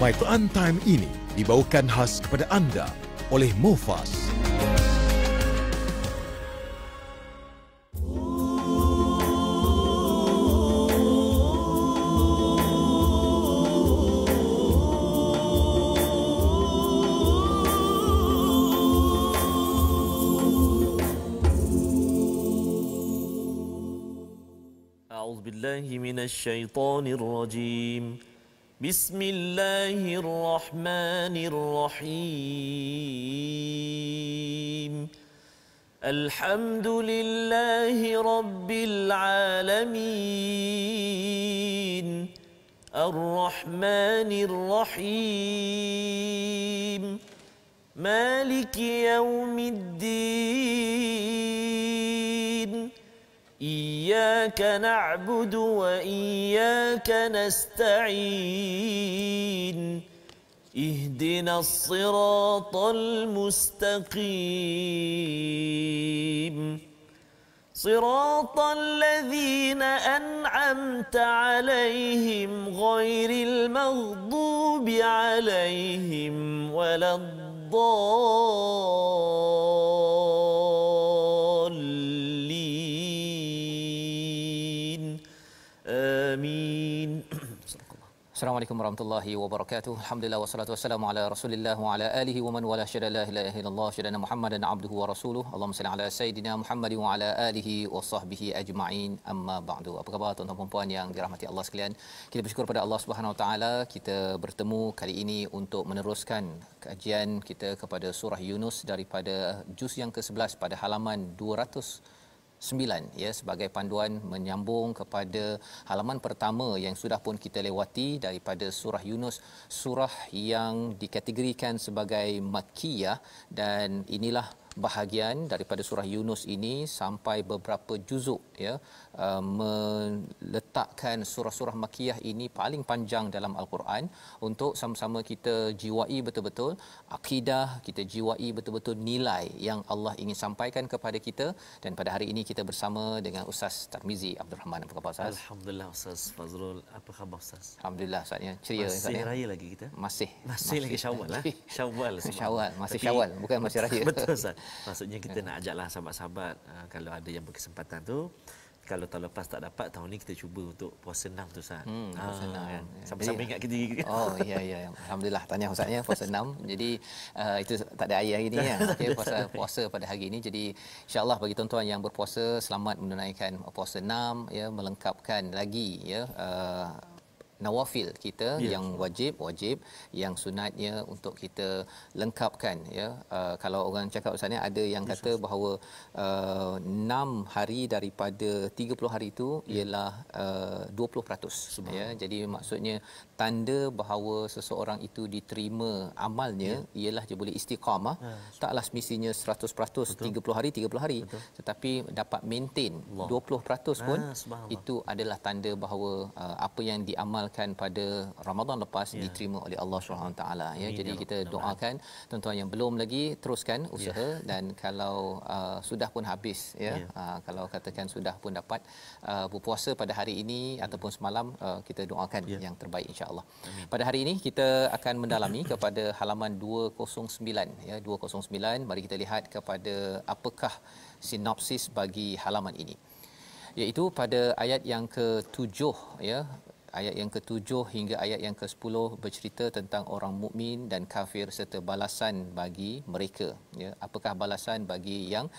My Quran Time ini dibawakan khas kepada anda oleh Mufas. أعوذ بالله من الشيطان الرجيم بسم الله الرحمن الرحيم الحمد لله رب العالمين الرحمن الرحيم مالك يوم الدين إياك نعبد وإياك نستعين اهدنا الصراط المستقيم صراط الذين أنعمت عليهم غير المغضوب عليهم ولا آمين. Assalamualaikum warahmatullahi wabarakatuh. Alhamdulillah wassalatu wassalamu ala Rasulillah wa ala alihi wa man wala syada la ilaha illallah syada Muhammadan abduhu wa rasuluhu. Allahumma salli ala sayidina Muhammad wa ala alihi wa sahbihi ajma'in. Amma ba'du. Apa khabar tuan-tuan dan puan yang dirahmati Allah sekalian? Kita bersyukur pada Allah Subhanahu wa taala kita bertemu kali ini untuk meneruskan kajian kita kepada surah Yunus daripada juz yang ke-11 pada halaman 209 ya, sebagai panduan menyambung kepada halaman pertama yang sudah pun kita lewati daripada surah Yunus, surah yang dikategorikan sebagai makkiyah, dan inilah bahagian daripada surah Yunus ini sampai beberapa juzuk ya, meletakkan surah-surah makkiyah ini paling panjang dalam al-Quran untuk sama-sama kita jiwai betul-betul akidah, kita jiwai betul-betul nilai yang Allah ingin sampaikan kepada kita. Dan pada hari ini kita bersama dengan Ustaz Tarmizi Abdul Rahman. Apa khabar Ustaz? Alhamdulillah Ustaz Fazrul, apa khabar Ustaz? Alhamdulillah Ustaz ya, ceria Ustaz ya. Masih raya lagi kita? Masih lagi Syawal lah. Syawal semua. Syawal, masih Syawal, bukan masih raya. Betul Ustaz. Maksudnya kita nak ajaklah sahabat-sahabat kalau ada yang berkesempatan tu, kalau tahun lepas tak dapat, tahun ni kita cuba untuk puasa 6 tu Ustaz. Puasa 6 kan. Sama-sama ingat kita. Oh ya. Alhamdulillah, tahniah Ustaz ya, puasa 6. Jadi itu tak ada air hari ni ya. Okey, puasa pada hari ini. Jadi insya-Allah bagi tuan-tuan yang berpuasa, selamat menunaikan puasa 6 ya, melengkapkan lagi ya nawafil kita yang wajib, yang sunatnya untuk kita lengkapkan ya. Kalau orang cakap Ustaz ni, ada yang kata bahawa 6 hari daripada 30 hari itu ialah 20% ya. Jadi maksudnya tanda bahawa seseorang itu diterima amalnya ialah dia boleh istiqamah, taklah semestinya 100% 30 hari tetapi dapat maintain 20% pun itu adalah tanda bahawa apa yang diamalkan pada Ramadan lepas diterima oleh Allah Subhanahu taala ya. Jadi kita doakan tuan-tuan yang belum lagi teruskan usaha, dan kalau sudah pun habis ya, kalau katakan sudah pun dapat berpuasa pada hari ini ataupun semalam, kita doakan yang terbaik insya-Allah. Pada hari ini kita akan mendalami kepada halaman 209 ya, 209. Mari kita lihat kepada apakah sinopsis bagi halaman ini, iaitu pada ayat yang ke-7 ya. Ayat yang ke-7 hingga ayat yang ke-10 bercerita tentang orang mukmin dan kafir serta balasan bagi mereka ya. Apakah balasan bagi yang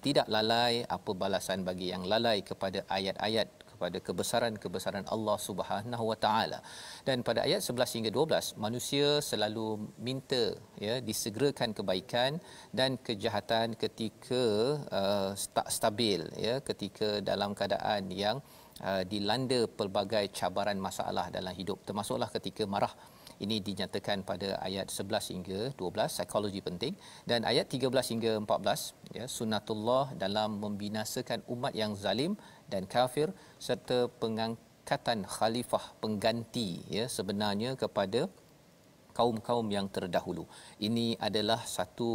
tidak lalai, apa balasan bagi yang lalai kepada ayat-ayat, kepada kebesaran Allah Subhanahu Wa Taala. Dan pada ayat 11 hingga 12, manusia selalu minta ya disegerakan kebaikan dan kejahatan ketika tak stabil ya, ketika dalam keadaan yang dilanda pelbagai cabaran masalah dalam hidup, termasuklah ketika marah. Ini dinyatakan pada ayat 11 hingga 12, psikologi penting. Dan ayat 13 hingga 14 ya, sunnatullah dalam membinasakan umat yang zalim dan kafir serta pengangkatan khalifah pengganti ya sebenarnya kepada kaum-kaum yang terdahulu. Ini adalah satu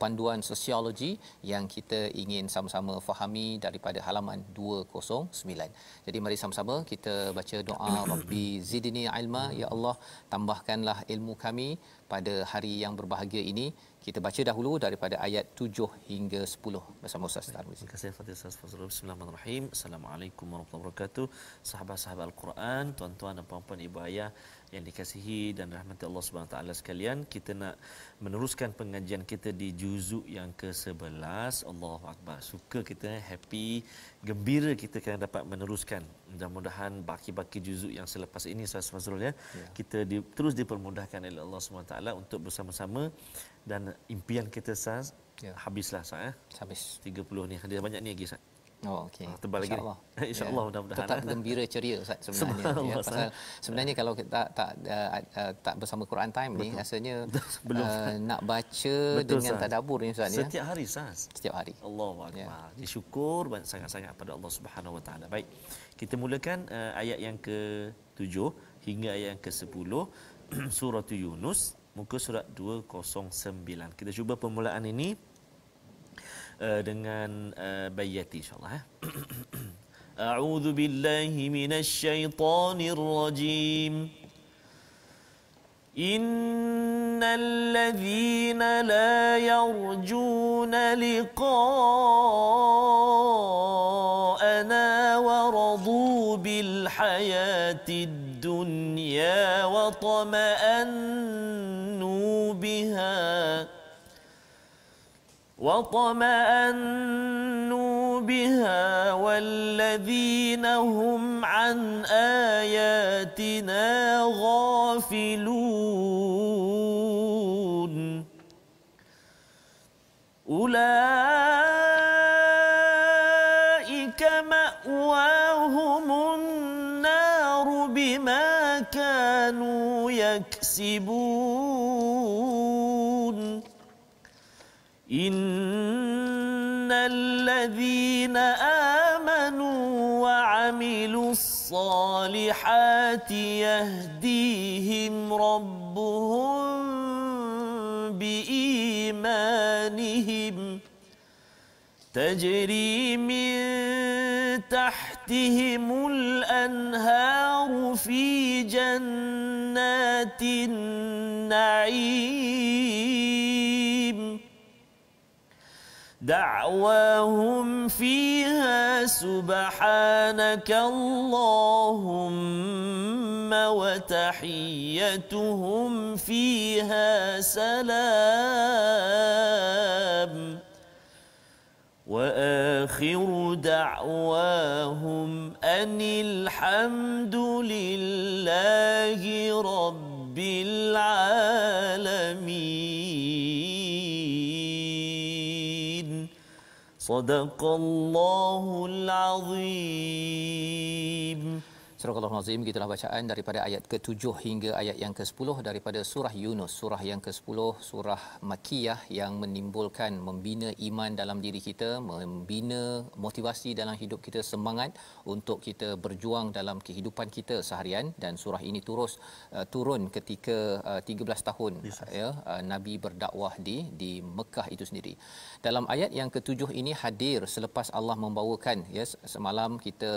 panduan sosiologi yang kita ingin sama-sama fahami daripada halaman 209. Jadi mari sama-sama kita baca doa Rabbi zidni ilma, ya Allah tambahkanlah ilmu kami pada hari yang berbahagia ini. Kita baca dahulu daripada ayat 7 hingga 10 bersama Ustaz Tarmizi. Terima kasih Fadil Ustaz Fazrul. Bismillahirrahmanirrahim. Assalamualaikum warahmatullahi wabarakatuh. Sahabat-sahabat Al-Quran, tuan-tuan dan puan-puan, ibu ayah yang dikasihi dan rahmati Allah Subhanahu Wa Taala sekalian, kita nak meneruskan pengajian kita di juzuk yang ke-11. Allahu Akbar. Suka kita, happy, gembira kita akan dapat meneruskan. Mudah-mudahan baki-baki juzuk yang selepas ini Ustaz Fazrul ya. Kita terus dipermudahkan oleh Allah Subhanahu Wa Taala untuk bersama-sama, dan impian kita Ustaz habislah Ustaz ya. Habis 30 ni ada banyak ni lagi Ustaz. Oh okey. Tebal lagi. InsyaAllah mudah-mudahan. Tetap gembira ceria Ustaz sebenarnya. Ya, pasal sebenarnya kalau kita tak bersama Quran Time ni rasanya belum nak baca betul, dengan tadabbur ni Ustaz ya. Setiap hari Ustaz. Setiap hari. Allahu Akbar. Disyukur sangat-sangat pada Allah Subhanahu Wa Taala. Baik. Kita mulakan ayat yang ke-7 hingga ayat yang ke-10 surah Yunus, muka surat 209. Kita cuba permulaan ini dengan bayati insyaallah. A'udzu billahi minasy syaithanir rajim. Innal ladzina la yarjuna liqa'ana wa radu bil hayatid dunya wa tama'annu biha والذين هم عن آياتنا غافلون أولئك مأواهم النار بما كانوا يكسبون إن الذين آمنوا وعملوا الصالحات يهديهم ربهم بإيمانهم تجري من تحتهم الأنهار في جنات النعيم دعواهم فيها سبحانك اللهم وتحيتهم فيها سلام وآخر دعواهم أن الحمد لله رب العالمين صدق الله العظيم. Surah Al-Azim, gitulah bacaan daripada ayat ke-7 hingga ayat yang ke-10 daripada surah Yunus, surah yang ke-10, surah Makkiyah yang menimbulkan, membina iman dalam diri kita, membina motivasi dalam hidup kita, semangat untuk kita berjuang dalam kehidupan kita seharian. Dan surah ini turun ketika 13 tahun Nabi berdakwah di Mekah itu sendiri. Dalam ayat yang ke-7 ini hadir selepas Allah membawakan, semalam kita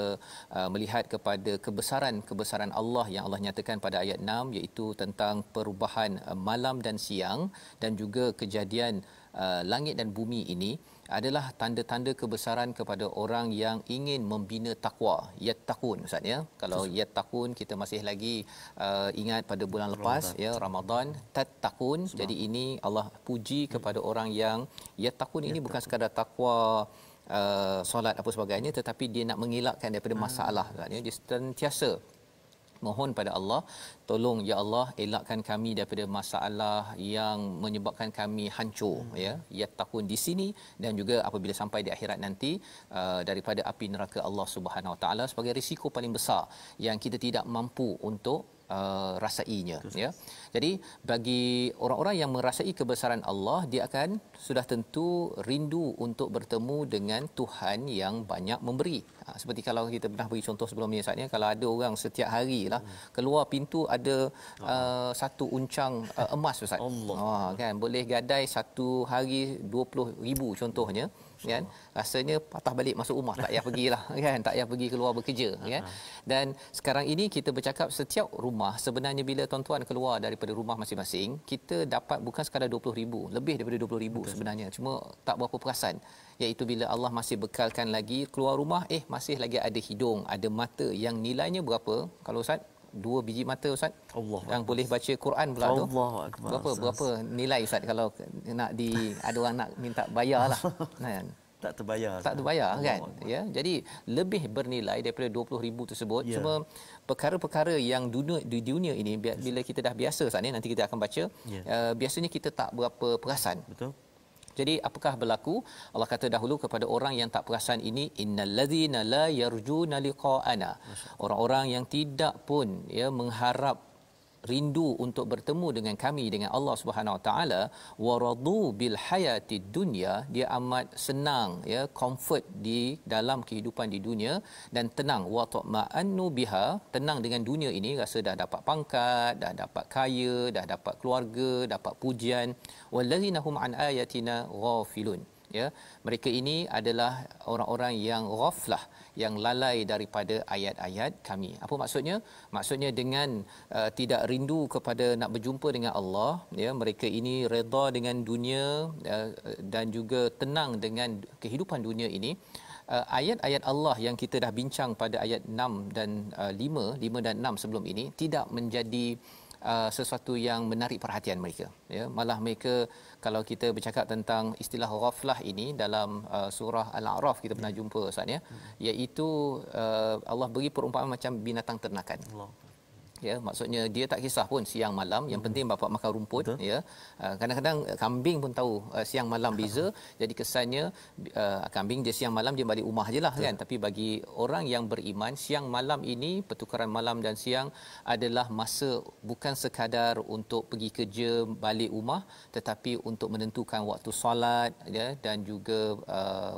melihat kepada kebesaran Allah yang Allah nyatakan pada ayat 6, iaitu tentang perubahan malam dan siang, dan juga kejadian langit dan bumi ini adalah tanda-tanda kebesaran kepada orang yang ingin membina takwa, yattaqun Ustaz ya. Kalau yattaqun kita masih lagi ingat pada bulan lepas Ramadan, tattaqun. Jadi ini Allah puji kepada orang yang yattaqun ini bukan sekadar takwa solat apa sebagainya, tetapi dia nak mengelakkan daripada masalah kan ya. Dia sentiasa mohon pada Allah, tolong ya Allah elakkan kami daripada masalah yang menyebabkan kami hancur yattaqun di sini, dan juga apabila sampai di akhirat nanti daripada api neraka Allah Subhanahu Wa Taala sebagai risiko paling besar yang kita tidak mampu untuk rasainya, ya. Jadi bagi orang-orang yang merasai kebesaran Allah, dia akan sudah tentu rindu untuk bertemu dengan Tuhan yang banyak memberi. Seperti kalau kita pernah bagi contoh sebelum ni Ustaz, kalau ada orang setiap hari lah keluar pintu ada satu uncang emas Ustaz. Kan boleh gadai satu hari 20,000 contohnya, kan, rasanya patah balik masuk rumah, tak payah pergilah, kan, tak payah pergi keluar bekerja, kan. Dan sekarang ini kita bercakap setiap rumah sebenarnya bila tuan-tuan keluar daripada rumah masing-masing, kita dapat bukan sekadar 20,000, lebih daripada 20,000 sebenarnya, cuma tak berapa perasan, iaitu bila Allah masih bekalkan lagi keluar rumah, masih lagi ada hidung, ada mata yang nilainya berapa kalau Ustaz? 2 biji mata Ustaz, Allah yang boleh baca Quran pula tu. Berapa nilai Ustaz kalau nak ada orang nak minta bayarlah, kan, tak terbayar kan, ya. Jadi lebih bernilai daripada 20,000 tersebut. Cuma perkara-perkara yang di dunia ini bila kita dah biasa Ustaz ni, nanti kita akan baca, biasanya kita tak berapa perasan. Betul. Jadi apakah berlaku? Allah kata dahulu kepada orang yang tak perasan ini, innal ladzina la yarjuna liqa'ana. Orang-orang yang tidak pun mengharap rindu untuk bertemu dengan kami, dengan Allah Subhanahu Wa Taala, waradu bil hayatid dunya, dia amat senang, comfort di dalam kehidupan di dunia dan tenang, wa ta'ma'annu biha, tenang dengan dunia ini, rasa dah dapat pangkat, dah dapat kaya, dah dapat keluarga, dapat pujian, wallazina hum an ayatina ghafilun. Mereka ini adalah orang-orang yang ghaflah, yang lalai daripada ayat-ayat kami. Apa maksudnya? Maksudnya dengan tidak rindu kepada nak berjumpa dengan Allah, mereka ini redha dengan dunia dan juga tenang dengan kehidupan dunia ini. Ayat-ayat Allah yang kita dah bincang pada ayat 6 dan 5 dan 6 sebelum ini tidak menjadi sesuatu yang menarik perhatian mereka, malah mereka, kalau kita bercakap tentang istilah ghaflah ini dalam surah Al-A'raf kita pernah jumpa Ustaz, iaitu Allah beri perumpamaan macam binatang ternakan. Maksudnya dia tak kisah pun siang malam, yang penting bapak makan rumput. Kadang-kadang kambing pun tahu siang malam beza, jadi kesannya kambing dia siang malam dia balik rumah je lah, kan. Tapi bagi orang yang beriman, siang malam ini, pertukaran malam dan siang adalah masa bukan sekadar untuk pergi kerja balik rumah, tetapi untuk menentukan waktu solat, dan juga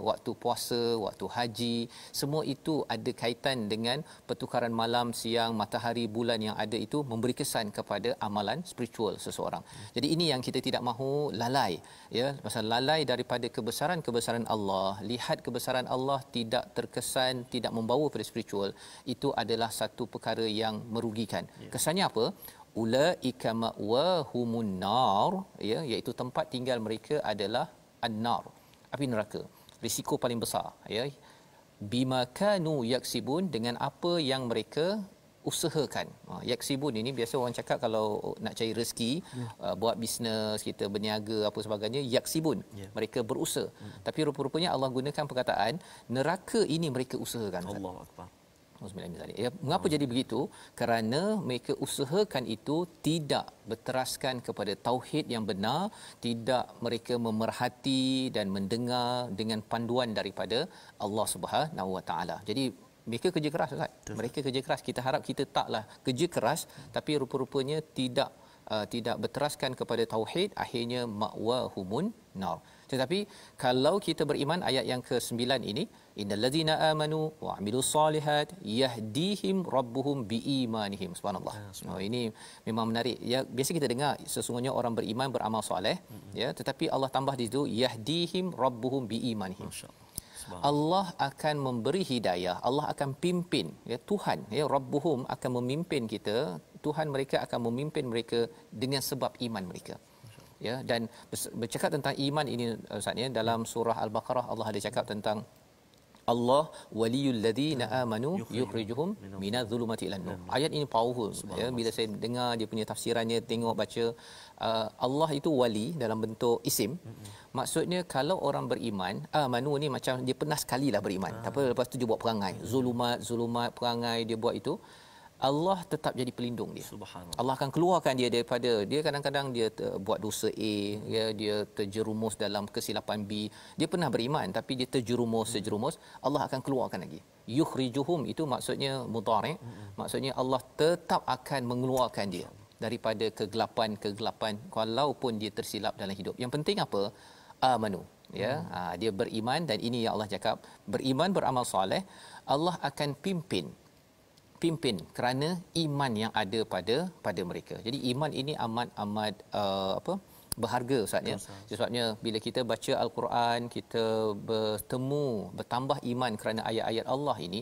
waktu puasa, waktu haji. Semua itu ada kaitan dengan pertukaran malam, siang, matahari, bulan yang ada itu memberi kesan kepada amalan spiritual seseorang. Jadi ini yang kita tidak mahu lalai, pasal lalai daripada kebesaran Allah, lihat kebesaran Allah tidak terkesan, tidak membawa pada spiritual, itu adalah satu perkara yang merugikan. Kesannya apa? Ulaika ma'wahumun nar, iaitu tempat tinggal mereka adalah an-nar, api neraka. Risiko paling besar, bima kanu yaksibun, dengan apa yang mereka usahakan. Yaksibun ini biasa orang cakap kalau nak cari rezeki, buat bisnes, kita berniaga apa sebagainya, yaksibun, mereka berusaha. Tapi rupa-rupanya Allah gunakan perkataan neraka ini mereka usahakan. Allahu akbar. Mengapa jadi begitu? Kerana mereka usahakan itu tidak berteraskan kepada tauhid yang benar, tidak mereka memerhati dan mendengar dengan panduan daripada Allah Subhanahu Wa Taala. Jadi mereka kerja keras Ustaz. Mereka kerja keras. Kita harap kita taklah kerja keras, tapi rupa-rupanya tidak berteraskan kepada tauhid, akhirnya ma'wahumun nar. Tetapi kalau kita beriman, ayat yang ke-9 ini, innallazina amanu wa amilus solihat yahdihim rabbuhum biimanihim. Subhanallah. Ini memang menarik. Biasa kita dengar sesungguhnya orang beriman beramal soleh, tetapi Allah tambah di situ yahdihim rabbuhum biimanihim. Allah akan memberi hidayah, Allah akan pimpin, Tuhan, Rabbuhum akan memimpin kita, Tuhan mereka akan memimpin mereka dengan sebab iman mereka. Dan bercakap tentang iman ini Ustaz, dalam surah Al-Baqarah Allah ada cakap tentang Allah waliyul ladzina amanu yukhrijuhum minadh-dhulumati ilan nur. Ayat ini powerful, bila saya dengar dia punya tafsirannya, tengok baca, Allah itu wali dalam bentuk isim. Maksudnya kalau orang beriman, amanu ni macam dia pernah sekali lah beriman, tapi lepas tu dia buat perangai, zulumat perangai dia buat itu. Allah tetap jadi pelindung dia. Subhanallah. Allah akan keluarkan dia daripada dia kadang-kadang dia buat dosa A, ya, dia terjerumus dalam kesilapan B. Dia pernah beriman tapi dia terjerumus, Allah akan keluarkan lagi. Yukhrijuhum itu maksudnya mudhari', maksudnya Allah tetap akan mengeluarkan dia daripada kegelapan walaupun dia tersilap dalam hidup. Yang penting apa? Amanu, ya. Dia beriman, dan ini yang Allah cakap, beriman, beramal soleh, Allah akan pimpin kerana iman yang ada pada mereka. Jadi iman ini amat berharga Ustaz, ya. Sebabnya bila kita baca al-Quran, kita bertambah iman kerana ayat-ayat Allah ini,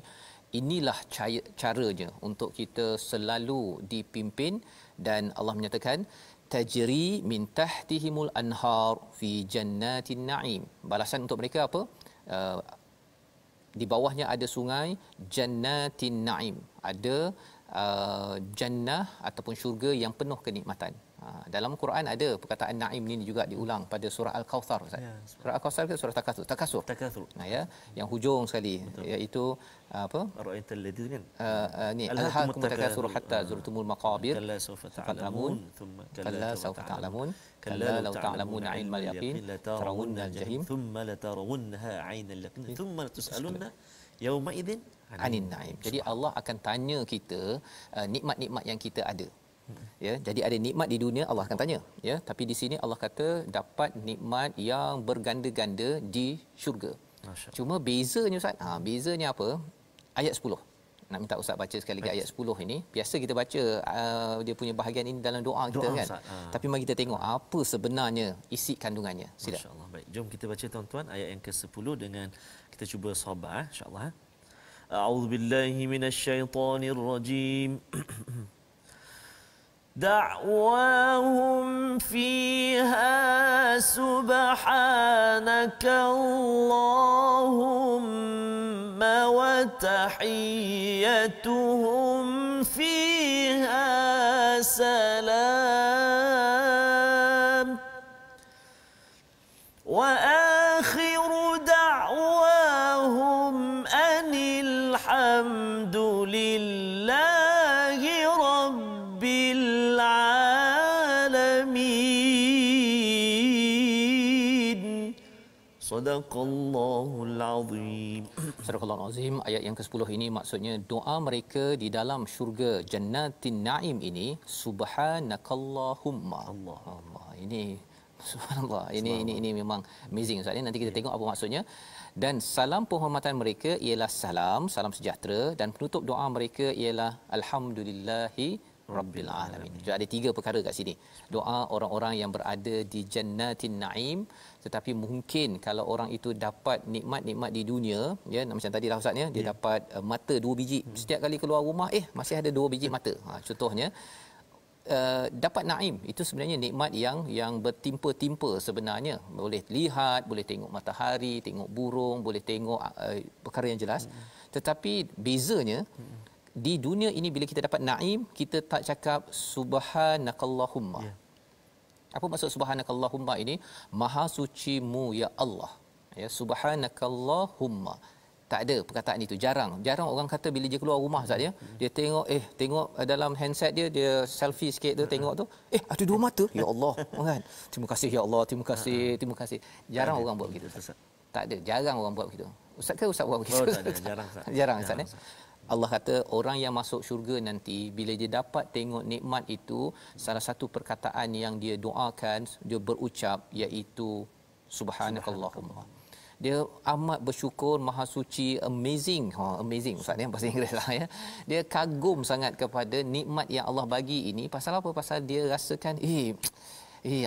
inilah caranya untuk kita selalu dipimpin. Dan Allah menyatakan tajri min tahtihimul anhar fi jannatin na'im. Balasan untuk mereka apa? Di bawahnya ada sungai jannatin na'im, ada jannah ataupun syurga yang penuh kenikmatan. Dalam Quran ada perkataan na'im ini juga diulang pada surah Al-Kautsar, Ustaz. Ya, surah Al-Kautsar ke surah Takasur? Ya, yang hujung sekali. Betul. Iaitu apa? Ra'aital ladzina ni alhaakum takasur hatta zurtumul maqabir kalla sawfa ta'lamun kalla sawfa ta'lamun kalla law ta'lamuna 'ilmal yaqin tarawunnal jahim thumma la tarawunnaha 'ainal yaqin thumma tus'alunna yawma idzin 'anin na'im. Jadi Allah akan tanya kita nikmat-nikmat yang kita ada. Ya, jadi ada nikmat di dunia Allah akan tanya, ya, tapi di sini Allah kata dapat nikmat yang berganda-ganda di syurga. Cuma bezanya Ustaz, bezanya apa? Ayat 10. Nak minta Ustaz baca sekali lagi ayat 10 ini. Biasa kita baca dia punya bahagian ini dalam doa kita, kan. Tapi mari kita tengok apa sebenarnya isi kandungannya. Sila. Masya-Allah. Baik, jom kita baca tuan-tuan ayat yang ke-10 dengan kita cuba sabar insya-Allah. A'udzubillahi minasyaitonirrajim. دعواهم فيها سبحانك اللهم وتحيتهم فيها سلام وآخر دعواهم أن الحمد لله رب العالمين. Sadaqallahul azim. Sadaqallahul azim. Ayat yang ke-10 ini maksudnya doa mereka di dalam syurga jannatin naim ini, subhanakallahumma. Allah. Ini subhanallah. Ini memang amazing Ustaz. Nanti kita tengok apa maksudnya. Dan salam penghormatan mereka ialah salam sejahtera, dan penutup doa mereka ialah alhamdulillahi Rabbil Alamin. Jadi ada 3 perkara kat sini. Doa orang-orang yang berada di Jannatin Naim, tetapi mungkin kalau orang itu dapat nikmat-nikmat di dunia, ya, macam tadi lah Ustaz, ya, dia dapat mata 2 biji. Setiap kali keluar rumah masih ada 2 biji mata. Contohnya dapat naim, itu sebenarnya nikmat yang bertimpa-timpa sebenarnya. Boleh lihat, boleh tengok matahari, tengok burung, boleh tengok perkara yang jelas. Tetapi bezanya di dunia ini bila kita dapat naim, kita tak cakap subhanakallahumma. Apa maksud subhanakallahumma ini? Maha sucimu ya Allah. Ya, subhanakallahumma. Tak ada perkataan itu, jarang orang kata bila dia keluar rumah Ustaz, ya, dia tengok dalam handset dia selfie sikit tu, tengok tu ada 2 mata, ya Allah, kan, terima kasih ya Allah, terima kasih. Jarang orang buat begitu Ustaz. Tak ada, jarang orang buat begitu. Ustaz ke Ustaz buat begitu? Tak ada, jarang Ustaz. Jarang Ustaz. Allah kata orang yang masuk syurga nanti bila dia dapat tengok nikmat itu, salah satu perkataan yang dia doakan, dia berucap iaitu subhanakallahumma. Dia amat bersyukur, maha suci, amazing Ustaz, ya, bahasa Inggeris lah, ya. Dia kagum sangat kepada nikmat yang Allah bagi ini. Pasal apa? Pasal dia rasakan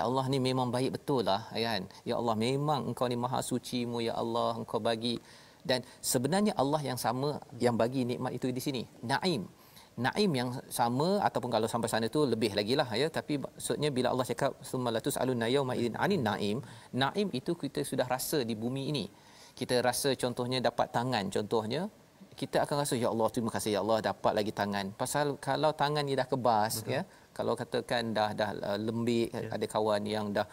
Allah ni memang baik betul lah, kan. Ya Allah, memang engkau ni maha sucimu ya Allah, engkau bagi. Dan sebenarnya Allah yang sama yang bagi nikmat itu di sini. Naim yang sama, ataupun kalau sampai sana tu lebih lagi lah, ya. Tapi maksudnya bila Allah cakap summalatus alun yauma idzin anin naim itu kita sudah rasa di bumi ini. Kita rasa contohnya dapat tangan, contohnya kita akan rasa ya Allah, terima kasih ya Allah dapat lagi tangan. Pasal kalau tangan ni dah kebas, ya, kalau katakan dah lembik, ada kawan yang dah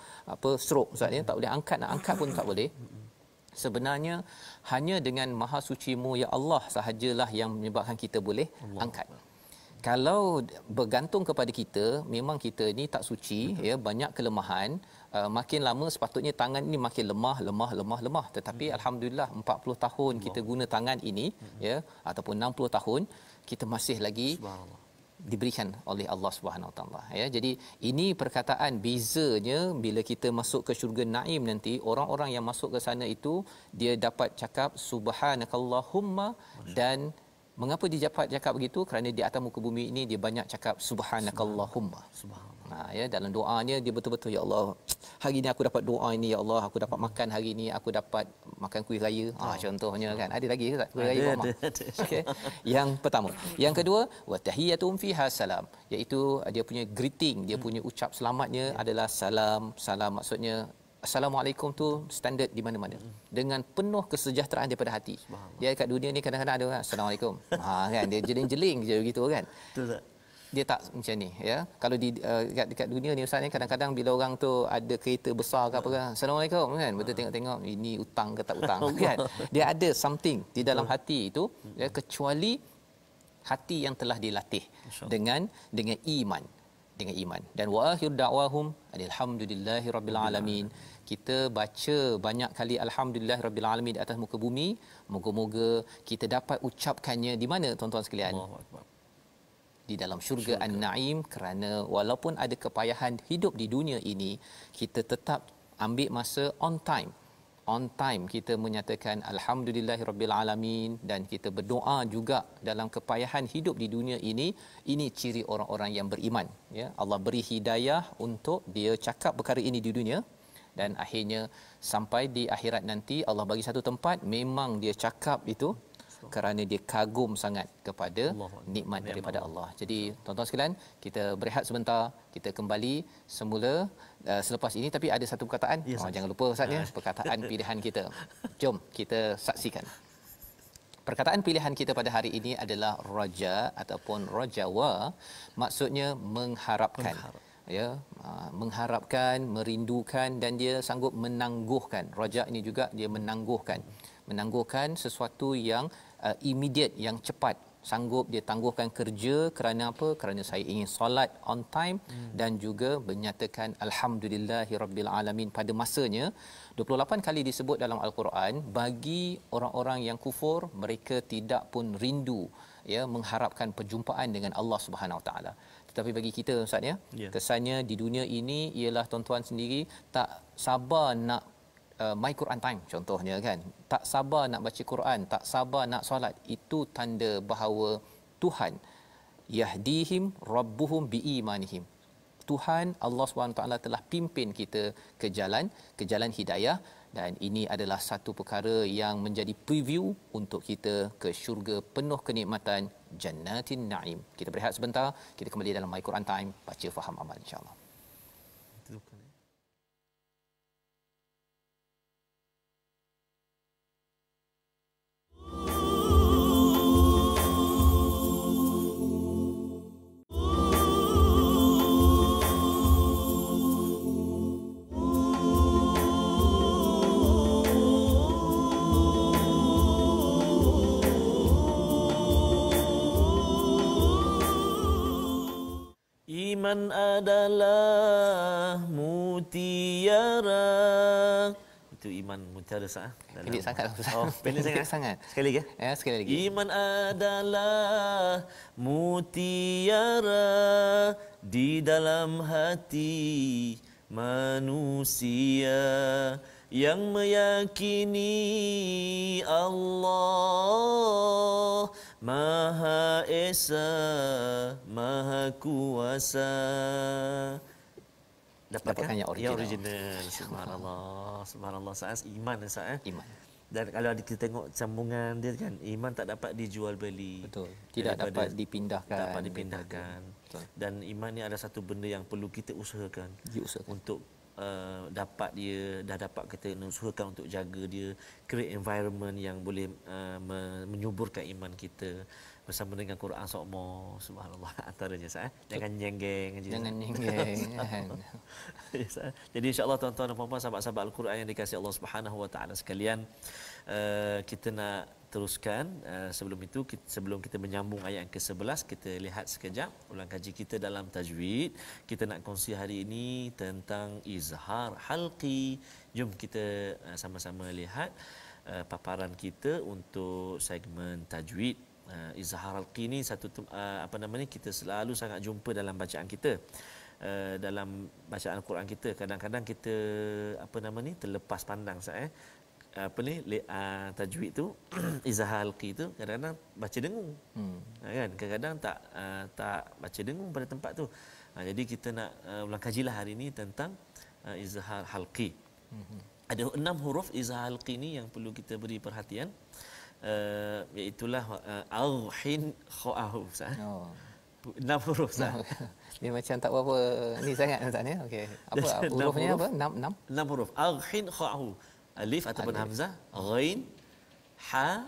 stroke Ustaz, ya, tak boleh angkat, nak angkat pun tak boleh. Sebenarnya hanya dengan maha sucimu ya Allah sahajalah yang menyebabkan kita boleh angkat. kalau bergantung kepada kita, memang kita ni tak suci. Betul. Ya, banyak kelemahan. Makin lama sepatutnya tangan ini makin lemah. Tetapi alhamdulillah 40 tahun kita guna tangan ini, ya, ataupun 60 tahun kita masih lagi diberikan oleh Allah Subhanahu Wa Taala, ya. Jadi ini perkataan bezanya bila kita masuk ke syurga Naim nanti, orang-orang yang masuk ke sana itu dia dapat cakap subhanakallahumma. Dan mengapa dia dapat cakap begitu? Kerana di atas muka bumi ini dia banyak cakap subhanakallahumma. Subhanallah. Ya, dalam doanya dia betul-betul, ya Allah, hari ni aku dapat doa ini, ya Allah, aku dapat makan hari ni, aku dapat makan kuih raya. Contohnya kan. Ada lagi ke tak kuih raya Mama? Okey. Yang pertama. Yang kedua, wa tahiyatum fiha salam, iaitu dia punya greeting, dia punya ucap selamatnya adalah salam. Salam maksudnya Assalamualaikum tu standard di mana-mana, dengan penuh kesejahteraan daripada hati. Dia kat dunia ni kadang-kadang ada orang Assalamualaikum, kan, dia jeling-jeling je begitu kan. Betul tak? Dia tak macam ni, ya. Kalau di dekat dunia ni Ustaz ni, kadang-kadang bila orang tu ada kereta besar ke apa kan, Assalamualaikum kan, betul tengok-tengok ini hutang ke tak hutang kan. Dia ada something di dalam hati itu, ya, kecuali hati yang telah dilatih dengan iman. Dan wa akhir da'wahum alhamdulillahirabbil alamin. Kita baca banyak kali alhamdulillahirabbil alamin di atas muka bumi. Moga-moga kita dapat ucapkannya di mana tuan-tuan sekalian? Di dalam syurga An-Naim. Kerana walaupun ada kepayahan hidup di dunia ini, kita tetap ambil masa on time kita menyatakan alhamdulillahirabbil alamin, dan kita berdoa juga dalam kepayahan hidup di dunia ini. Ini ciri orang-orang yang beriman, ya. Allah beri hidayah untuk dia cakap perkara ini di dunia, dan akhirnya sampai di akhirat nanti Allah bagi satu tempat memang dia cakap itu kerana dia kagum sangat kepada nikmat daripada Allah. Jadi tuan-tuan sekalian, kita berehat sebentar, kita kembali semula selepas ini. Tapi ada satu perkataan, jangan lupa Ustaz, ya, perkataan pilihan kita. Jom kita saksikan. Perkataan pilihan kita pada hari ini adalah raja ataupun rajawa, maksudnya mengharapkan. Ya, mengharapkan, merindukan, dan dia sanggup menangguhkan. Raja ini juga dia menangguhkan sesuatu yang immediate, yang cepat. Sanggup dia tangguhkan kerja. Kerana apa? Kerana saya ingin solat on time, dan juga menyatakan alhamdulillahirabbil alamin pada masanya. 28 kali disebut dalam al-Quran. Bagi orang-orang yang kufur, mereka tidak pun rindu, ya, mengharapkan perjumpaan dengan Allah Subhanahu Wa Taala. Tetapi bagi kita Ustaz, ya, kesannya di dunia ini ialah tuan-tuan sendiri tak sabar nak my Quran time contohnya kan, tak sabar nak baca Quran, tak sabar nak solat. Itu tanda bahawa Tuhan yahdihim rabbuhum biimanihim, Tuhan Allah SWT telah pimpin kita ke jalan hidayah. Dan ini adalah satu perkara yang menjadi preview untuk kita ke syurga penuh kenikmatan, Jannatin Naim. Kita berehat sebentar, kita kembali dalam My Quran Time, baca faham amal insya-Allah. Iman adalah mutiara. Itu iman mutiara sah. Pendek sangat. Pendek sangat. Sekali lagi. Ya, sekali lagi. Iman adalah mutiara di dalam hati manusia yang meyakini Allah Maha Esa, Maha Kuasa. Dapatkan yang original. Subhanallah. Saat iman Iman. Dan kalau kita tengok sambungan dia kan, iman tak dapat dijual beli. Betul. Tidak dapat dipindahkan. Betul. Dan iman ni ada satu benda yang perlu kita usahakan. Untuk dapat dia, dah dapat kita usahakan untuk jaga dia, create environment yang boleh menyuburkan iman kita bersama dengan Quran sokmo. Subhanallah, antaranya jangan nyenggeng aja. Jadi insya-Allah tuan-tuan dan puan-puan, sahabat-sahabat Al-Quran yang dikasihi Allah Subhanahu Wa Taala sekalian, kita nak teruskan. Sebelum itu sebelum kita menyambung ayat yang ke-11, kita lihat sekejap ulang kaji kita dalam tajwid. Kita nak kongsi hari ini tentang izhar halqi. Jom kita sama-sama lihat paparan kita untuk segmen tajwid. Izhar halqi ni satu kita selalu sangat jumpa dalam bacaan kita. Dalam bacaan Al-Quran kita, kadang-kadang kita terlepas pandang tajwid tu izhar halqi tu kadang-kadang baca dengung. Kan kadang-kadang tak baca dengung pada tempat tu. Jadi kita nak ulang kajilah hari ini tentang izhar halqi. Ada 6 huruf izhar halqi ni yang perlu kita beri perhatian, iaitulah al-hin kha'ahu. 6 huruf Dia macam tak berapa ni sangat Ustaz ni. Okey. Apa hurufnya apa? 6 huruf. Al-hin kha'ahu. Alif ataupun hamzah, ghain, ha,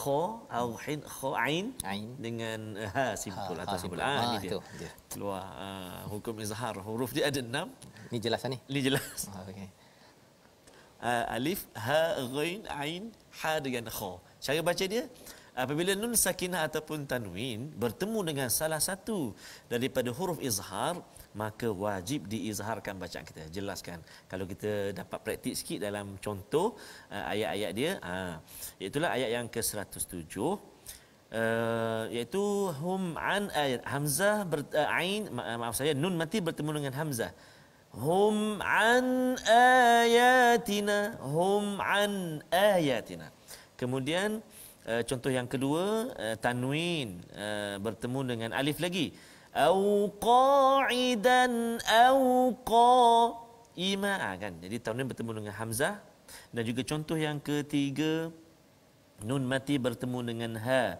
kha, al-hin kha, ain dengan ha simpul atau simpul. Ini dia. Keluar hukum izhar. Huruf dia ada 6. Ni jelas ni. Ini jelas. Okey. Alif, ha, ghain, ain, ha dengan kha. Cara baca dia, apabila nun sakinah ataupun tanwin bertemu dengan salah satu daripada huruf izhar, maka wajib diizharkan bacaan kita. Jelaskan. Kalau kita dapat praktik sikit dalam contoh ayat-ayat dia, iaitulah ayat yang ke-107, iaitu hum an ayat hamzah ain, maaf saya, nun mati bertemu dengan hamzah. Hum an ayatina, hum an ayatina. Kemudian contoh yang kedua, tanwin bertemu dengan alif lagi. Au qa'idan au qa'ima, kan. Jadi tanwin bertemu dengan hamzah. Dan juga contoh yang ketiga, nun mati bertemu dengan ha.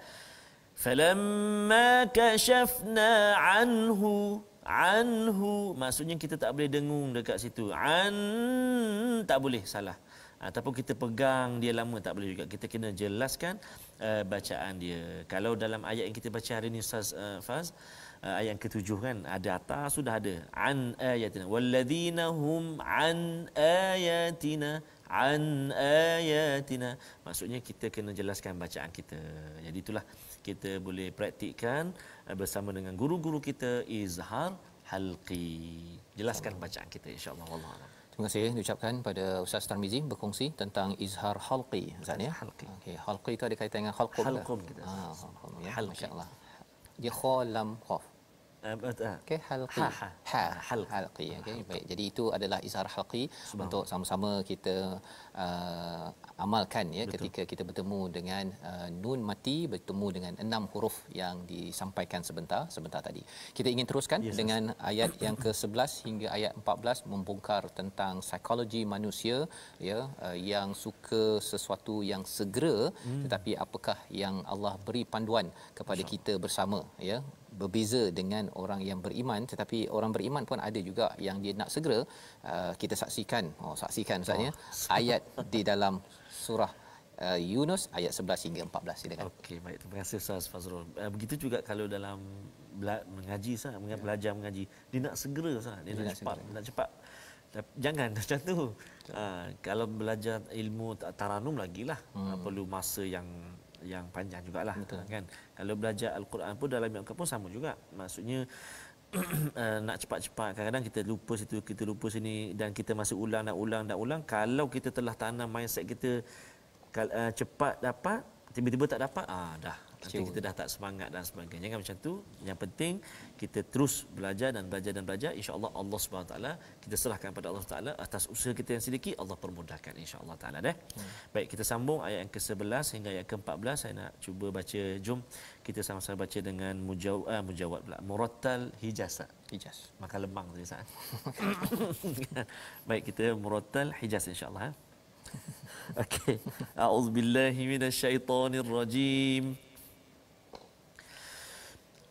Falamma kashafna anhu, maksudnya kita tak boleh dengung dekat situ. Tak boleh, salah. Ataupun kita pegang dia lama, tak boleh juga. Kita kena jelaskan bacaan dia. Kalau dalam ayat yang kita baca hari ini, Ustaz Faz, ayat yang ke-7 kan, ada atas sudah ada an ayatina walladzina hum an ayatina, maksudnya kita kena jelaskan bacaan kita. Jadi itulah kita boleh praktikkan bersama dengan guru-guru kita izhar halqi. Jelaskan bacaan kita, insya-Allah. Wallahualam. Terima kasih diucapkan pada Ustaz Tarmizi berkongsi tentang izhar halqi. Ustaz ya. Okey, halqi itu ada kaitan dengan halqum. Halqum kita. Halqum ya. Masya-Allah. Dia kha lam qaf. Okey, halqi. Halqi. Okey, baik. Jadi itu adalah izhar halqi untuk sama-sama kita amalkan ya. Betul. Ketika kita bertemu dengan nun mati bertemu dengan 6 huruf yang disampaikan sebentar tadi. Kita ingin teruskan dengan ayat yang ke-11 hingga ayat 14, membongkar tentang psikologi manusia ya, yang suka sesuatu yang segera, tetapi apakah yang Allah beri panduan kepada kita bersama ya. Berbeza dengan orang yang beriman, tetapi orang beriman pun ada juga yang dia nak segera. Kita saksikan Ustaznya ayat di dalam surah Yunus ayat 11 hingga 14. Silakan. Okey, baik. Terima kasih Ustaz Fazrul. Begitu juga kalau dalam mengaji Ustaz, belajar mengaji, dia nak segera Ustaz, dia nak cepat. Jangan macam tu. Kalau belajar ilmu taranum lagilah, perlu masa yang panjang jugalah. Betul. Kan. Kalau belajar Al-Quran pun dalam Al-Quran pun sama juga. Maksudnya nak cepat-cepat, kadang-kadang kita lupa situ, kita lupa sini, dan kita masih ulang. Kalau kita telah tanam mindset kita cepat dapat, tiba-tiba tak dapat, dah nanti kita dah tak semangat dan sebagainya. Jangan macam tu. Yang penting kita terus belajar dan belajar, insya-Allah Allah Subhanahu taala, kita serahkan pada Allah taala atas usaha kita yang sedikit, Allah permudahkan insya-Allah taala deh. Baik, kita sambung ayat yang ke-11 hingga ayat ke-14. Saya nak cuba baca, jom kita sama-sama baca dengan mujawad pula, murattal hijaz. Makan lemang tadi saat. Baik, kita murattal hijaz insya-Allah. Okey. A'udzubillahi minasyaitonirrajim.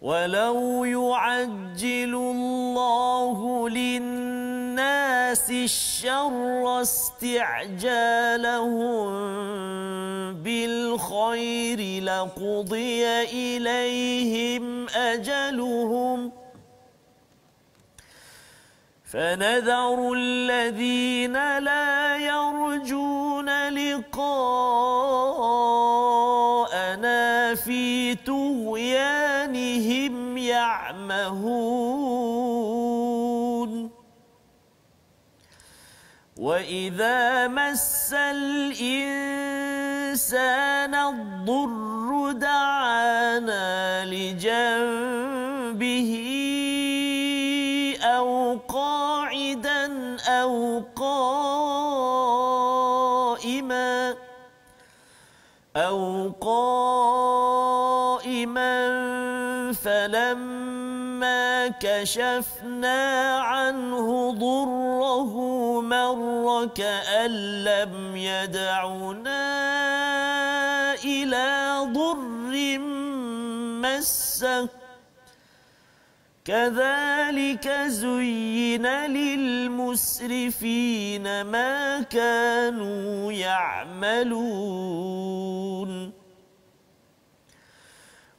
ولو يعجل الله للناس الشر استعجالهم بالخير لقضي إليهم أجلهم فنذر الذين لا يرجون لقاءنا في طغيانهم يعمهون وإذا مس الإنسان الضر دعانا لجنبه أو قاعدا أو قائما فلما كشفنا عنه ضره مر كأن لم يدعنا إلى ضر مسه كذلك زين للمسرفين ما كانوا يعملون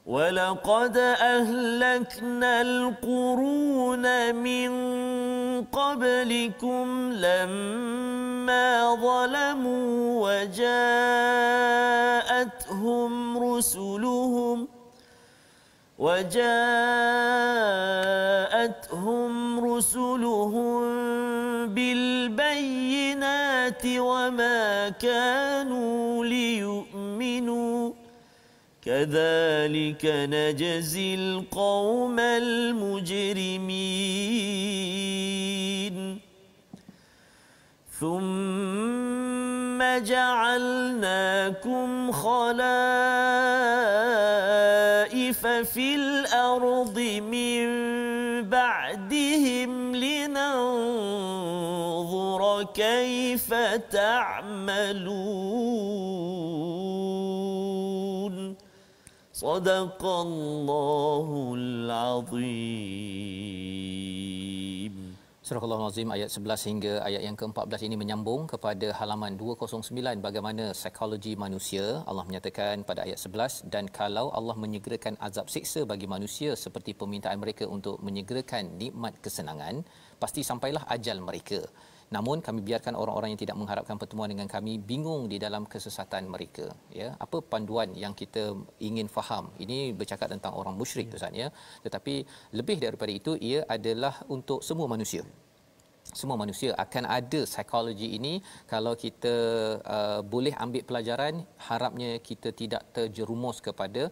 ولقد أهلكنا القرون من قبلكم لما ظلموا وجاءتهم رسلهم بالبينات وما كانوا ليؤمنوا كذلك نجزي القوم المجرمين ثم جعلناكم خلائف في الأرض من بعدهم لننظر كيف تعملون صدق الله العظيم. Surah Al-Azim ayat 11 hingga ayat yang ke-14 ini menyambung kepada halaman 209 bagaimana psikologi manusia. Allah menyatakan pada ayat 11, dan kalau Allah menyegerakan azab siksa bagi manusia seperti permintaan mereka untuk menyegerakan nikmat kesenangan, pasti sampailah ajal mereka. Namun kami biarkan orang-orang yang tidak mengharapkan pertemuan dengan kami bingung di dalam kesesatan mereka. Ya, apa panduan yang kita ingin faham? Ini bercakap tentang orang musyrik, Ustaz, ya. Tetapi lebih daripada itu, ia adalah untuk semua manusia. Semua manusia akan ada psikologi ini. Kalau kita boleh ambil pelajaran, harapnya kita tidak terjerumus kepada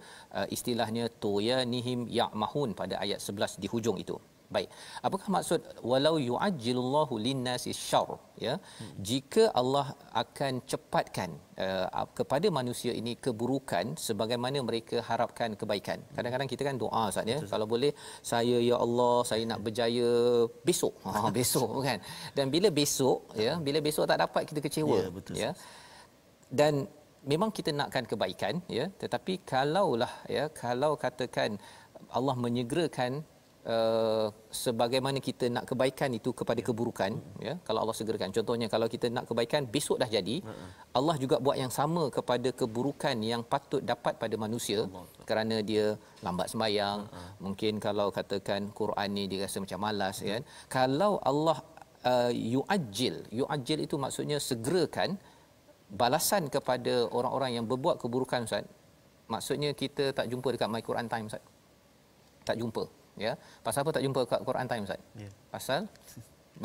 istilahnya tuyanihim ya'mahun pada ayat 11 di hujung itu. Baik. Apakah maksud walau yu'ajjilullahu lin-nasi syarr, ya? Jika Allah akan cepatkan kepada manusia ini keburukan sebagaimana mereka harapkan kebaikan. Kadang-kadang kita kan doa, Ustaz, ya. Kalau boleh saya, ya Allah, saya nak berjaya besok. Besok kan. Dan bila besok, ya, bila besok tak dapat, kita kecewa, ya, betul, ya. Dan memang kita nakkan kebaikan, ya, tetapi kalaulah, ya, kalau katakan Allah menyegerakan sebagaimana kita nak kebaikan itu kepada keburukan, ya, kalau Allah segerakan, contohnya kalau kita nak kebaikan besok dah jadi, Allah juga buat yang sama kepada keburukan yang patut dapat pada manusia kerana dia lambat sembahyang, mungkin kalau katakan Quran ni dia rasa macam malas, kan. Kalau Allah yu'ajjil itu maksudnya segerakan balasan kepada orang-orang yang berbuat keburukan, Ustaz. Maksudnya kita tak jumpa dekat My Quran Time, Ustaz. Tak jumpa, ya. Pasal apa tak jumpa kat Quran Time, Ustaz? Ya. Pasal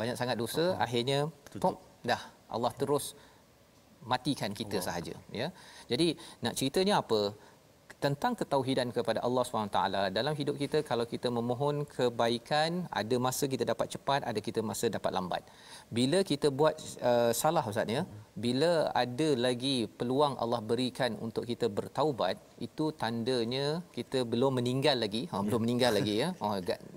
banyak sangat dosa, akhirnya pop, dah Allah terus matikan kita sahaja, ya. Jadi nak ceritanya apa? Tentang ketauhidan kepada Allah SWT dalam hidup kita. Kalau kita memohon kebaikan, ada masa kita dapat cepat, ada kita masa dapat lambat. Bila kita buat salah, Ustaz, ya, bila ada lagi peluang Allah berikan untuk kita bertaubat, itu tandanya kita belum meninggal lagi. Belum meninggal lagi, ya.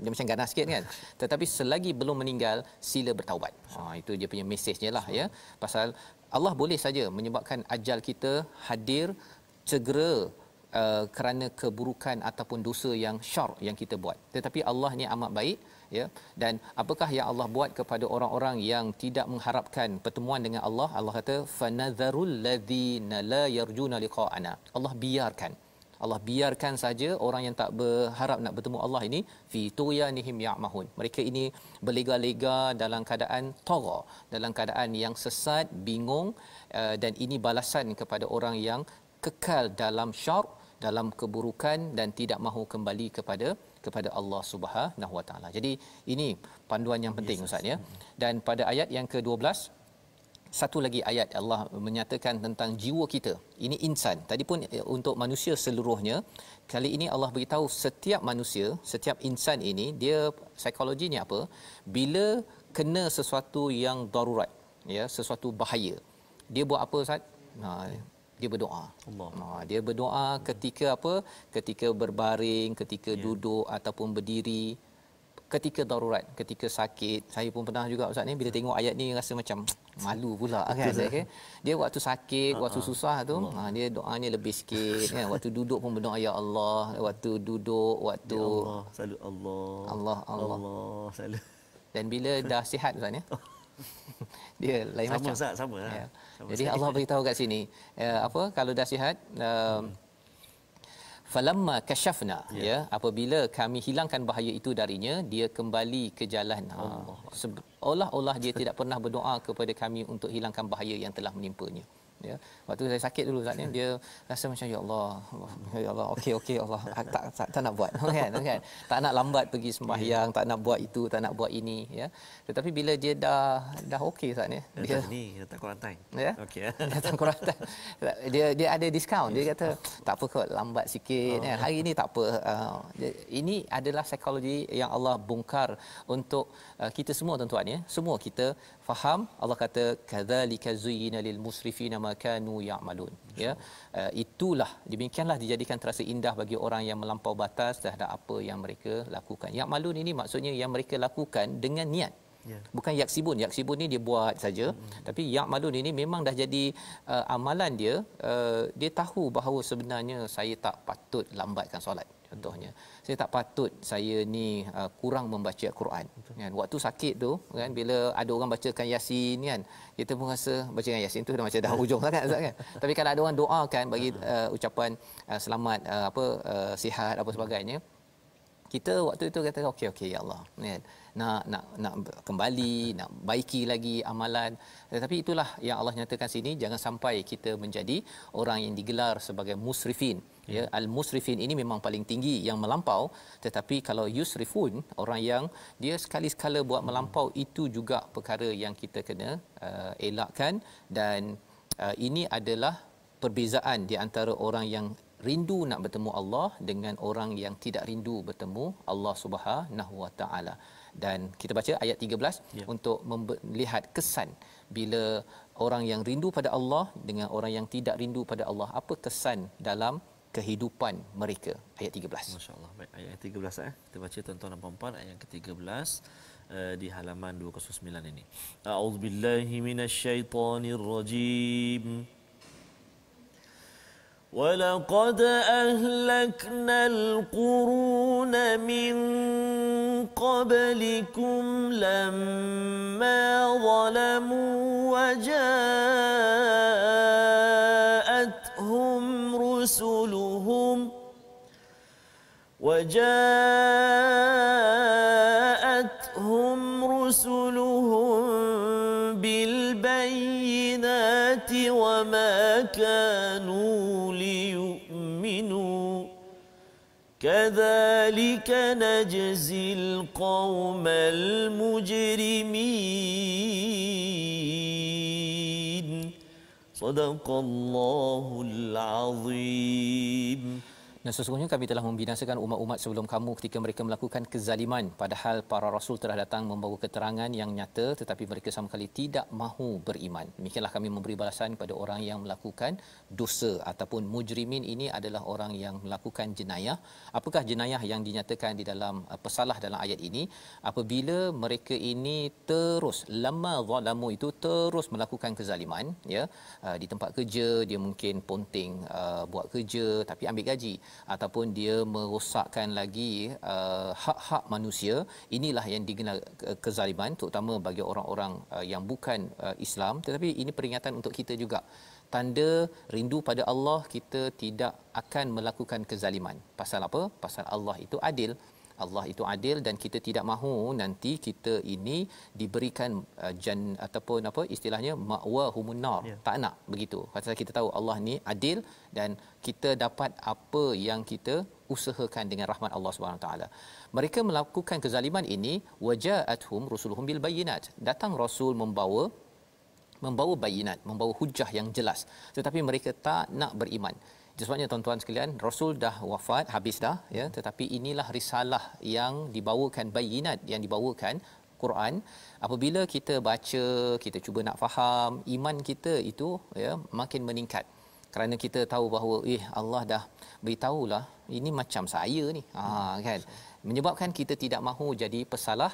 Dia macam ganas sikit, kan. Tetapi selagi belum meninggal, sila bertaubat. Itu dia punya mesejnya lah, ya. Pasal Allah boleh saja menyebabkan ajal kita hadir segera kerana keburukan ataupun dosa yang syar yang kita buat. Tetapi Allah ni amat baik, ya. Dan apakah yang Allah buat kepada orang-orang yang tidak mengharapkan pertemuan dengan Allah? Allah kata fanadharul ladzina la yarjuna liqa'ana. Allah biarkan. Allah biarkan saja orang yang tak berharap nak bertemu Allah ini fi tuyanihim ya'mahun. Mereka ini berlega-lega dalam keadaan tagha, dalam keadaan yang sesat, bingung, dan ini balasan kepada orang yang kekal dalam syar, dalam keburukan dan tidak mahu kembali kepada Allah Subhanahu Wa Taala. Jadi ini panduan yang penting, Ustaz, ya. Dan pada ayat yang ke-12, satu lagi ayat Allah menyatakan tentang jiwa kita. Ini insan. Tadi pun untuk manusia seluruhnya. Kali ini Allah beritahu setiap manusia, setiap insan ini, dia psikologinya apa? Bila kena sesuatu yang darurat, ya, sesuatu bahaya, dia buat apa, Ustaz? Dia berdoa. Dia berdoa ketika apa? Ketika berbaring, ketika duduk ataupun berdiri, ketika darurat, ketika sakit. Saya pun pernah juga, Ustaz, ni bila tengok ayat ni rasa macam malu pula kan. Okay? Dia waktu sakit, waktu susah tu, dia doanya lebih sikit kan. Waktu duduk pun berdoa ya Allah, waktu duduk, waktu ya Allah, salut Allah. Allah salut. Dan bila dah sihat, Ustaz, ya. Dia lain sama, macam. Ustaz, sama lah. Ya. Sama Jadi sekali. Allah beritahu kat sini, apa kalau dah sihat, falamma kashafna, ya, apabila kami hilangkan bahaya itu darinya, dia kembali ke jalan. Seolah-olah dia tidak pernah berdoa kepada kami untuk hilangkan bahaya yang telah menimpanya. Ya, waktu saya sakit dulu, Ustaz, ni dia rasa macam ya Allah, okey Allah, tak nak buat kan, tak nak lambat pergi sembahyang, tak nak buat itu, tak nak buat ini, ya. Tetapi bila dia dah okey, Ustaz, ni dia ni datang Kuantan. Ya. Okey. Datang Kuantan. Dia ada diskaun. Dia kata tak apa kot, lambat sikit kan. Hari ni tak apa. Ini adalah psikologi yang Allah bongkar untuk kita semua, tuan-tuan, ya. Semua kita faham. Allah kata kadzalika zuyyina lil musrifina ma kanu ya'malun, ya. Itulah, demikianlah dijadikan terasa indah bagi orang yang melampau batas terhadap apa yang mereka lakukan. Ya'malun ini maksudnya yang mereka lakukan dengan niat. Bukan yaksibun. Yaksibun ni dia buat saja. Tapi ya'malun ini memang dah jadi amalan dia. Dia tahu bahawa sebenarnya saya tak patut lambatkan solat. Contohnya, saya tak patut saya ni kurang membaca Al-Quran kan. Waktu sakit tu kan, bila ada orang bacakan Yasin kan, kita pun rasa bacakan Yasin tu dah macam dah hujung sangat, Ustaz, kan. Tapi kalau ada orang doakan bagi ucapan selamat, sihat apa sebagainya, kita waktu itu kata okey ya Allah, kan, nak kembali, nak baiki lagi amalan. Tetapi itulah yang Allah nyatakan sini, jangan sampai kita menjadi orang yang digelar sebagai musrifin, ya. Al-musrifin ini memang paling tinggi, yang melampau. Tetapi kalau yusrifun, orang yang dia sekali-sekala buat melampau, itu juga perkara yang kita kena elakkan. Dan ini adalah perbezaan di antara orang yang rindu nak bertemu Allah dengan orang yang tidak rindu bertemu Allah Subhanahu Wa Taala. Dan kita baca ayat 13 untuk melihat kesan bila orang yang rindu pada Allah dengan orang yang tidak rindu pada Allah, apa kesan dalam kehidupan mereka. Ayat 13. Masya-Allah. Baik, ayat 13 kita baca, tuan-tuan dan puan-puan, ayat ke-13 di halaman 209 ini. A'udzubillahi minasyaitonirrajim. وَلَقَدْ أَهْلَكْنَا الْقُرُونَ مِنْ قَبْلِكُمْ لَمَّا ظَلَمُوا وَجَاءَتْهُمْ رُسُلُهُم بِالْبَيِّنَاتِ وَمَا كَانُوا لِيُؤْمِنُوا كَذَلِكَ نَجْزِي الْقَوْمَ الْمُجْرِمِينَ صدق الله العظيم. Dan sesungguhnya kami telah membinasakan umat-umat sebelum kamu ketika mereka melakukan kezaliman, padahal para rasul telah datang membawa keterangan yang nyata, tetapi mereka sama sekali tidak mahu beriman. Demikianlah kami memberi balasan kepada orang yang melakukan dosa ataupun mujrimin. Ini adalah orang yang melakukan jenayah. Apakah jenayah yang dinyatakan di dalam pesalah dalam ayat ini? Apabila mereka ini terus, lamma zalamu itu terus melakukan kezaliman, ya, di tempat kerja dia mungkin ponting buat kerja tapi ambil gaji, ataupun dia merosakkan lagi hak-hak manusia. Inilah yang digelar kezaliman, terutama bagi orang-orang yang bukan Islam. Tetapi ini peringatan untuk kita juga. tanda rindu pada Allah, kita tidak akan melakukan kezaliman. Pasal apa? Pasal Allah itu adil. Allah itu adil dan kita tidak mahu nanti kita ini diberikan ataupun apa istilahnya ma'wahumun nar. Tak nak begitu. Pasal kita tahu Allah ni adil dan kita dapat apa yang kita usahakan dengan rahmat Allah Subhanahu taala. Mereka melakukan kezaliman ini, waja'atuhum rusuluhum bil bayyinat. Datang rasul membawa bayinat, membawa hujah yang jelas, tetapi mereka tak nak beriman. Itu sebabnya tuan-tuan sekalian, rasul dah wafat, habis dah ya, tetapi inilah risalah yang dibawakan, bayinat yang dibawakan Quran. Apabila kita baca, kita cuba nak faham, iman kita itu ya makin meningkat. Kerana kita tahu bahawa Allah dah beritahulah ini macam saya ni. Kan. Menyebabkan kita tidak mahu jadi pesalah,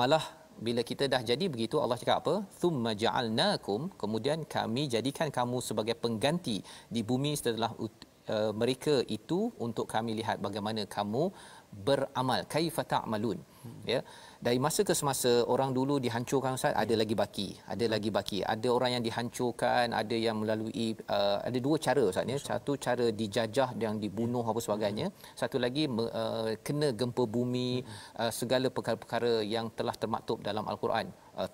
malah bila kita dah jadi begitu, Allah cakap apa? Thumma ja'alnakum, kemudian kami jadikan kamu sebagai pengganti di bumi setelah mereka itu, untuk kami lihat bagaimana kamu beramal, kaifa ta'malun. Ya, dari masa ke semasa orang dulu dihancurkan, Ustaz, ada lagi baki, ada orang yang dihancurkan, ada yang melalui ada dua cara, Ustaz ya. Satu cara dijajah, yang dibunuh apa sebagainya, satu lagi kena gempa bumi, segala perkara-perkara yang telah termaktub dalam al-Quran,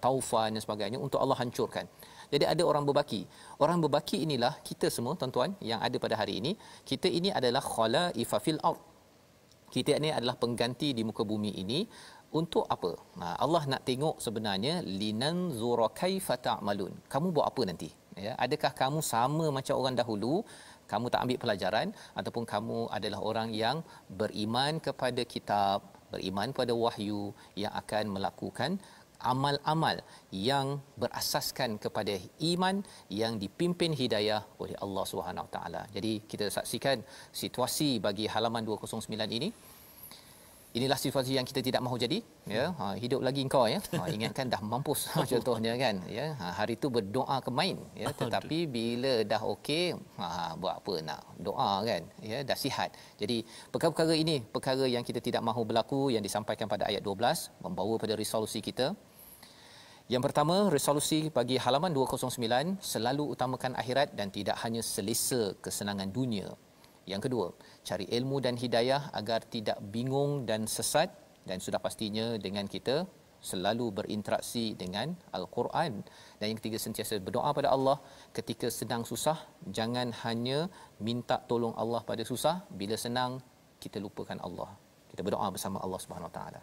taufan dan sebagainya, untuk Allah hancurkan. Jadi ada orang berbaki. Orang berbaki inilah kita semua, tuan-tuan yang ada pada hari ini. Kita ini adalah khalaifa fil ard. Kita ini adalah pengganti di muka bumi ini. Untuk apa? Allah nak tengok sebenarnya, linanzura kaifa ta'malun. Kamu buat apa nanti? Ya, adakah kamu sama macam orang dahulu? Kamu tak ambil pelajaran, ataupun kamu adalah orang yang beriman kepada kitab, beriman kepada wahyu, yang akan melakukan amal-amal yang berasaskan kepada iman, yang dipimpin hidayah oleh Allah Subhanahu Wa Taala. Jadi kita saksikan situasi bagi halaman 209 ini. Inilah situasi yang kita tidak mahu jadi, ya. Hidup lagi engkau, ya. Ingatkan dah mampus contohnya kan, ya. Hari tu berdoa ke main, ya, tetapi bila dah okey, buat apa nak doa kan, ya, dah sihat. Jadi perkara-perkara ini perkara yang kita tidak mahu berlaku, yang disampaikan pada ayat 12, membawa pada resolusi kita. Yang pertama, resolusi bagi halaman 209, selalu utamakan akhirat dan tidak hanya selesa kesenangan dunia. Yang kedua, cari ilmu dan hidayah agar tidak bingung dan sesat, dan sudah pastinya dengan kita selalu berinteraksi dengan Al-Quran. Dan yang ketiga, sentiasa berdoa pada Allah ketika sedang susah. Jangan hanya minta tolong Allah pada susah, bila senang kita lupakan Allah. Kita berdoa bersama Allah Subhanahu Wa Taala.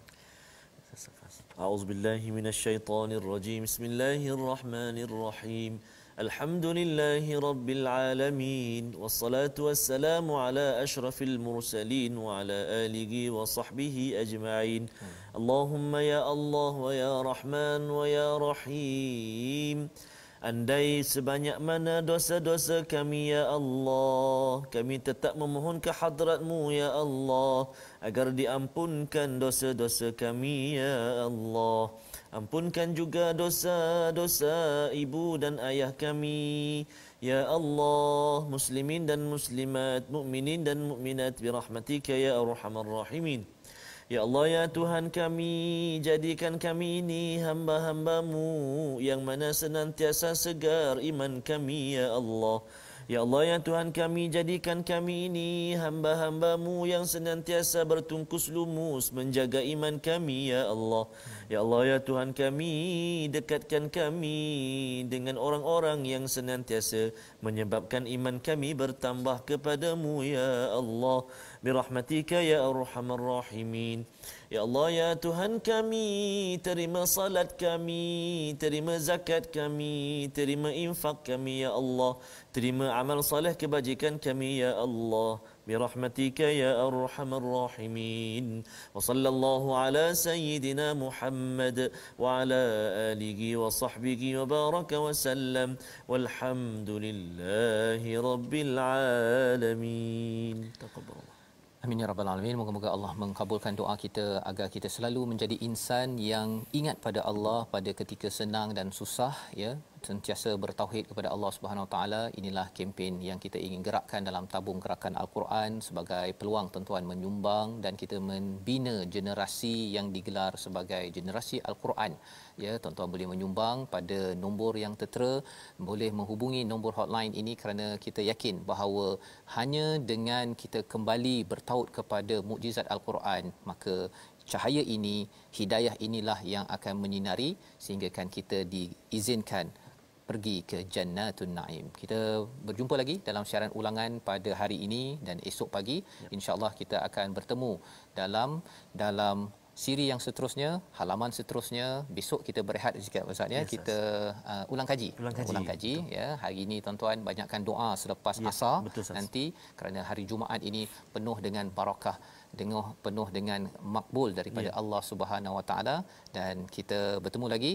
A'udzubillahi minasyaitonirrajim. Bismillahirrahmanirrahim. Alhamdulillahi rabbil alamin, wassalatu wassalamu ala asyrafil mursalin wa ala alihi wa sahbihi ajma'in. Allahumma ya Allah wa ya Rahman wa ya Rahim. Andai sebanyak mana dosa-dosa kami ya Allah, kami tetap memohon ke hadrat-Mu ya Allah, agar diampunkan dosa-dosa kami ya Allah. Ampunkan juga dosa-dosa ibu dan ayah kami ya Allah, muslimin dan muslimat, mukminin dan mukminat, birahmatika ya arhamar rahimin. Ya Allah, ya Tuhan kami, jadikan kami ini hamba-hamba-Mu yang mana senantiasa segar iman kami ya Allah. Ya Allah, ya Tuhan kami, jadikan kami ini hamba-hamba-Mu yang senantiasa bertungkus lumus menjaga iman kami ya Allah. Ya Allah, ya Tuhan kami, dekatkan kami dengan orang-orang yang senantiasa menyebabkan iman kami bertambah kepadamu ya Allah. Birahmatika ya arhamar rahimin. Ya Allah, ya Tuhan kami, terima salat kami, terima zakat kami, terima infak kami ya Allah, terima amal saleh kebajikan kami ya Allah. Birahmatika ya arhamar rahimin. Wa sallallahu ala sayyidina Muhammad wa ala alihi wa sahbihi wa baraka wa sallam. Walhamdulillahi rabbil alamin. Taqabbalallah. Amin ya rabbal alamin. Moga-moga Allah mengabulkan doa kita agar kita selalu menjadi insan yang ingat pada Allah pada ketika senang dan susah, ya. sentiasa bertauhid kepada Allah Subhanahu Wa Taala. Inilah kempen yang kita ingin gerakkan dalam tabung gerakan Al-Quran sebagai peluang tuan-tuan menyumbang dan kita membina generasi yang digelar sebagai generasi Al-Quran. Ya, tuan-tuan boleh menyumbang pada nombor yang tertera, boleh menghubungi nombor hotline ini kerana kita yakin bahawa hanya dengan kita kembali bertaut kepada mukjizat Al-Quran, maka cahaya ini, hidayah inilah yang akan menyinari sehingga kan kita diizinkan pergi ke Jannatun Naim. Kita berjumpa lagi dalam siaran ulangan pada hari ini dan esok pagi. InsyaAllah kita akan bertemu dalam siri yang seterusnya, halaman seterusnya. Besok kita berehat sikit Ustaz ya. Kita ulang kaji. Ya. Hari ini tuan-tuan banyakkan doa selepas asar nanti kerana hari Jumaat ini penuh dengan barakah, penuh dengan makbul daripada Allah Subhanahu Wa Taala, dan kita bertemu lagi.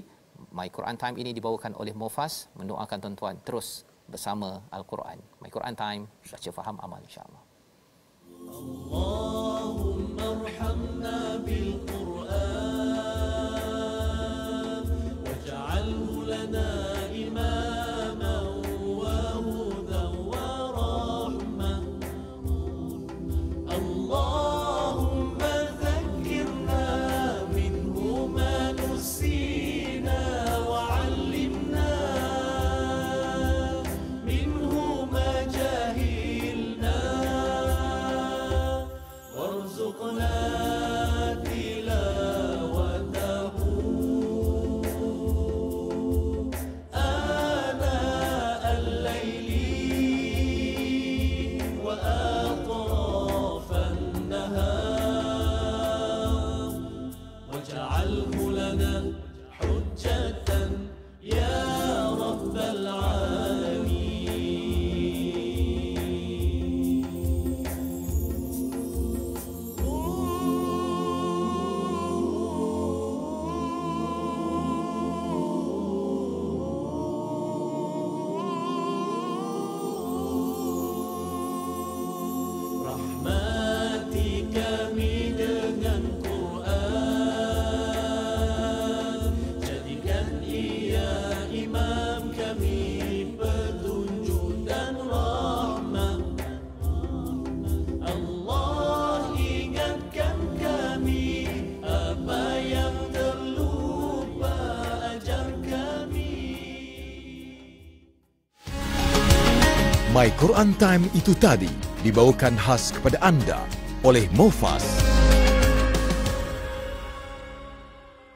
My Quran Time ini dibawakan oleh Mufas, mendoakan tuan-tuan terus bersama Al-Quran. My Quran Time, baca faham amal insya-Allah. Allahumma arhamna bil Quran waj'alhu lana imaman wa hudan wa rahmah. Allahumma dhakkirna minhu ma nusina wa 'allimna minhu ma jahilna warzuqna tilawatahu ana al-laili wa atrafan nahar waj'alhu lana hujjatan ya rabbal alamin. Rahmati kami dengan Quran, jadikan ia imam kami, petunjuk dan rahmat. Allah ingatkan kami apa yang terlupa, ajar kami. My Quran Time itu tadi dibawakan khas kepada anda oleh Mufas.